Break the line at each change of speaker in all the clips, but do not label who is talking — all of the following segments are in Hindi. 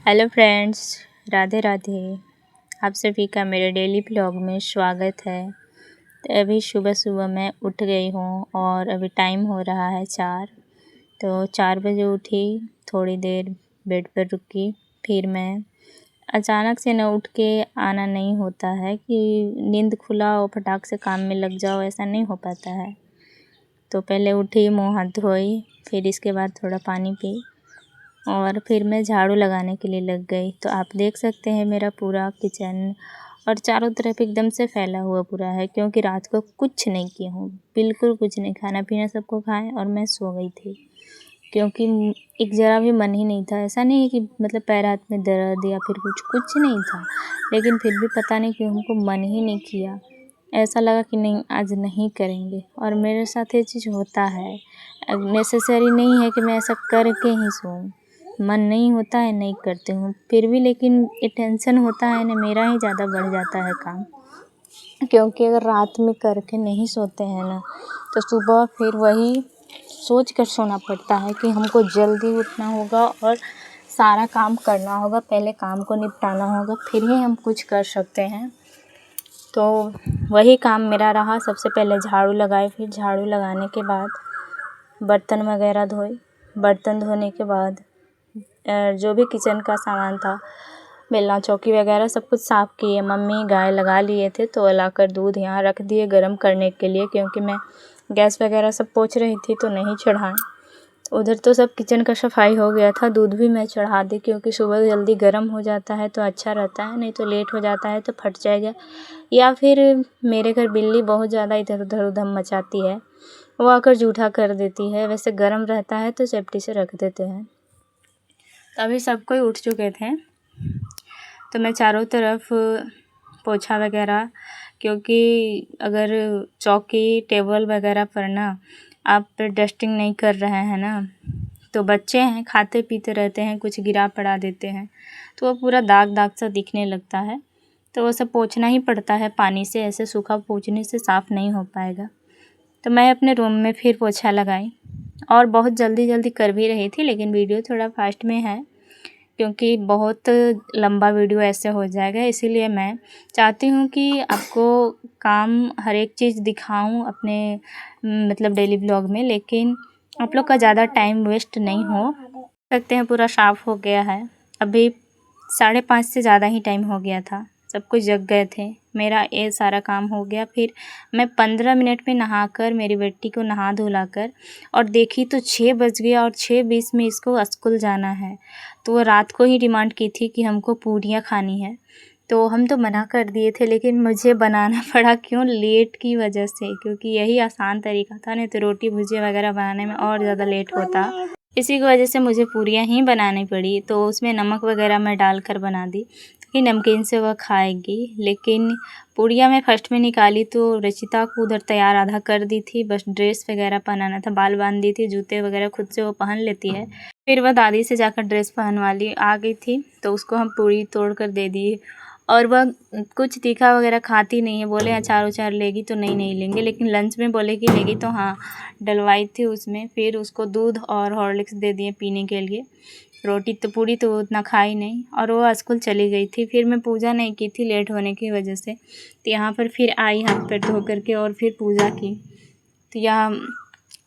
Hello friends, Radhe Radhe. आप सभी का मेरे डेली ब्लॉग में स्वागत है। तो अभी सुबह सुबह मैं उठ गई हूँ और अभी टाइम हो रहा है 4। तो 4 बजे उठी, थोड़ी देर बेड पर रुकी। फिर मैं अचानक से न उठ के आना नहीं होता है कि नींद खुला और फटाक से काम में लग जाओ, ऐसा नहीं हो पाता है। तो पहले उठी, मुँह हाथ धोई, फिर इसके बाद थोड़ा पानी पी और फिर मैं झाड़ू लगाने के लिए लग गई। तो आप देख सकते हैं मेरा पूरा किचन और चारों तरफ एकदम से फैला हुआ पूरा है, क्योंकि रात को कुछ नहीं किया हूँ, बिल्कुल कुछ नहीं। खाना पीना सबको खाएं और मैं सो गई थी, क्योंकि एक ज़रा भी मन ही नहीं था। ऐसा नहीं है कि मतलब पैर हाथ में दर्द या फिर कुछ नहीं था, लेकिन फिर भी पता नहीं क्यों हमको मन ही नहीं किया। ऐसा लगा कि नहीं, आज नहीं करेंगे। और मेरे साथ ये चीज़ होता है, नेसेसरी नहीं है कि मैं ऐसा करके ही सोऊं। मन नहीं होता है, नहीं करती हूँ, फिर भी लेकिन ये टेंशन होता है ना, मेरा ही ज़्यादा बढ़ जाता है काम। क्योंकि अगर रात में करके नहीं सोते हैं ना, तो सुबह फिर वही सोच कर सोना पड़ता है कि हमको जल्दी उठना होगा और सारा काम करना होगा। पहले काम को निपटाना होगा, फिर ही हम कुछ कर सकते हैं। तो वही काम मेरा रहा। सबसे पहले झाड़ू लगाई, फिर झाड़ू लगाने के बाद बर्तन वगैरह धोए। बर्तन धोने के बाद जो भी किचन का सामान था, बेलना चौकी वगैरह सब कुछ साफ़ किए। मम्मी गाय लगा लिए थे, तो लाकर दूध यहाँ रख दिए गर्म करने के लिए, क्योंकि मैं गैस वगैरह सब पोंछ रही थी तो नहीं चढ़ाएं। उधर तो सब किचन का सफाई हो गया था। दूध भी मैं चढ़ा दी, क्योंकि सुबह जल्दी गर्म हो जाता है तो अच्छा रहता है, नहीं तो लेट हो जाता है तो फट जाएगा। या फिर मेरे घर बिल्ली बहुत ज़्यादा इधर उधर उधम मचाती है, वो आकर जूठा कर देती है। वैसे गर्म रहता है तो सेफ्टी से रख देते हैं। तभी सब कोई उठ चुके थे, तो मैं चारों तरफ पोछा वगैरह, क्योंकि अगर चौकी टेबल वगैरह पर ना आप डस्टिंग नहीं कर रहे हैं ना, तो बच्चे हैं, खाते पीते रहते हैं, कुछ गिरा पड़ा देते हैं, तो वो पूरा दाग दाग सा दिखने लगता है। तो वो सब पोंछना ही पड़ता है पानी से, ऐसे सूखा पोंछने से साफ़ नहीं हो पाएगा। तो मैं अपने रूम में फिर पोछा लगाई और बहुत जल्दी जल्दी कर भी रही थी, लेकिन वीडियो थोड़ा फास्ट में है, क्योंकि बहुत लंबा वीडियो ऐसे हो जाएगा। इसीलिए मैं चाहती हूँ कि आपको काम हर एक चीज़ दिखाऊँ अपने मतलब डेली ब्लॉग में, लेकिन आप लोग का ज़्यादा टाइम वेस्ट नहीं हो। सकते हैं पूरा साफ़ हो गया है। अभी 5:30 से ज़्यादा ही टाइम हो गया था, सब कुछ जग गए थे। मेरा ये सारा काम हो गया। फिर मैं 15 मिनट में नहाकर मेरी बेटी को नहा धुलाकर और देखी तो 6 बज गया और 6:20 में इसको स्कूल जाना है। तो वो रात को ही डिमांड की थी कि हमको पूरियाँ खानी है, तो हम तो मना कर दिए थे, लेकिन मुझे बनाना पड़ा। क्यों? लेट की वजह से, क्योंकि यही आसान तरीका था, नहीं तो रोटी भुजिया वगैरह बनाने में और ज़्यादा लेट होता। इसी की वजह से मुझे पूरियाँ ही बनानी पड़ी। तो उसमें नमक वगैरह मैं डालकर बना दी कि नमकीन से वह खाएगी। लेकिन पूरियाँ मैं फर्स्ट में निकाली तो रचिता को उधर तैयार आधा कर दी थी, बस ड्रेस वगैरह पहनाना था, बाल बांध दी थी, जूते वगैरह खुद से वो पहन लेती है। फिर वह दादी से जाकर ड्रेस पहनवा ली आ गई थी, तो उसको हम पूरी तोड़ कर दे दिए। और वह कुछ तीखा वगैरह खाती नहीं है, बोले अचार उचार लेगी तो नहीं लेंगे, लेकिन लंच में बोले कि लेगी, तो हाँ डलवाई थी उसमें। फिर उसको दूध और हॉर्लिक्स दे दिए पीने के लिए। रोटी तो पूरी तो उतना खाई नहीं, और वो स्कूल चली गई थी। फिर मैं पूजा नहीं की थी लेट होने की वजह से, तो यहाँ पर फिर आई हाथ पैर धो करके और फिर पूजा की। तो यहाँ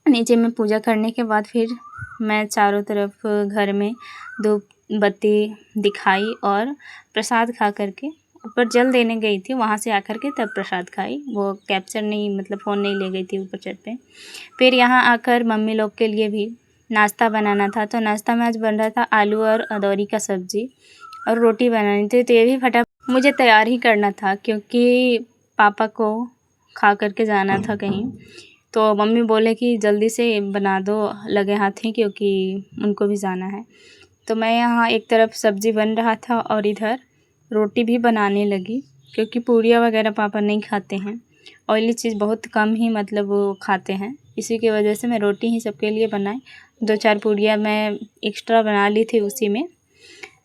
नीचे में पूजा करने के बाद फिर मैं चारों तरफ घर में धूप बत्ती दिखाई और प्रसाद खा करके ऊपर जल देने गई थी। वहाँ से आकर के तब प्रसाद खाई, वो कैप्चर नहीं, मतलब फ़ोन नहीं ले गई थी ऊपर छत पे। फिर यहाँ आकर मम्मी लोग के लिए भी नाश्ता बनाना था, तो नाश्ता में आज बन रहा था आलू और अदौरी का सब्ज़ी और रोटी बनानी थी। तो ये भी फटाफट मुझे तैयार ही करना था, क्योंकि पापा को खा करके जाना था कहीं। तो मम्मी बोले कि जल्दी से बना दो, लगे हाथ हैं, क्योंकि उनको भी जाना है। तो मैं यहाँ एक तरफ सब्ज़ी बन रहा था और इधर रोटी भी बनाने लगी, क्योंकि पूरियाँ वगैरह पापा नहीं खाते हैं, ऑयली चीज़ बहुत कम ही मतलब वो खाते हैं। इसी की वजह से मैं रोटी ही सबके लिए बनाई। 2-4 पूरियाँ मैं एक्स्ट्रा बना ली थी उसी में।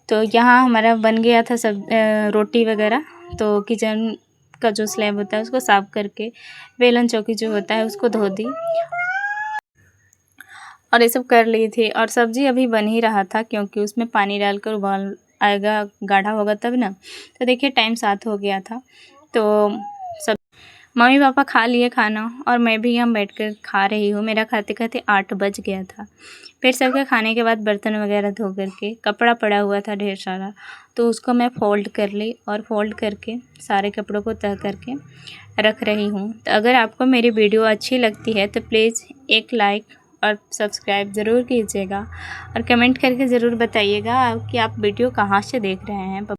तो यहाँ हमारा बन गया था सब रोटी वगैरह। तो किचन का जो स्लैब होता है उसको साफ़ करके बेलन चौकी जो होता है उसको धो दी और ये सब कर ली थी। और सब्ज़ी अभी बन ही रहा था, क्योंकि उसमें पानी डालकर उबाल आएगा, गाढ़ा होगा तब ना। तो देखिए टाइम 7 हो गया था, तो सब मम्मी पापा खा लिए खाना और मैं भी यहाँ बैठकर खा रही हूँ। मेरा खाते खाते 8 बज गया था। फिर सबके खाने के बाद बर्तन वगैरह धो करके, कपड़ा पड़ा हुआ था ढेर सारा, तो उसको मैं फ़ोल्ड कर ली और फ़ोल्ड करके सारे कपड़ों को तह करके रख रही हूँ। तो अगर आपको मेरी वीडियो अच्छी लगती है तो प्लीज़ एक लाइक और सब्सक्राइब ज़रूर कीजिएगा और कमेंट करके ज़रूर बताइएगा कि आप वीडियो कहाँ से देख रहे हैं।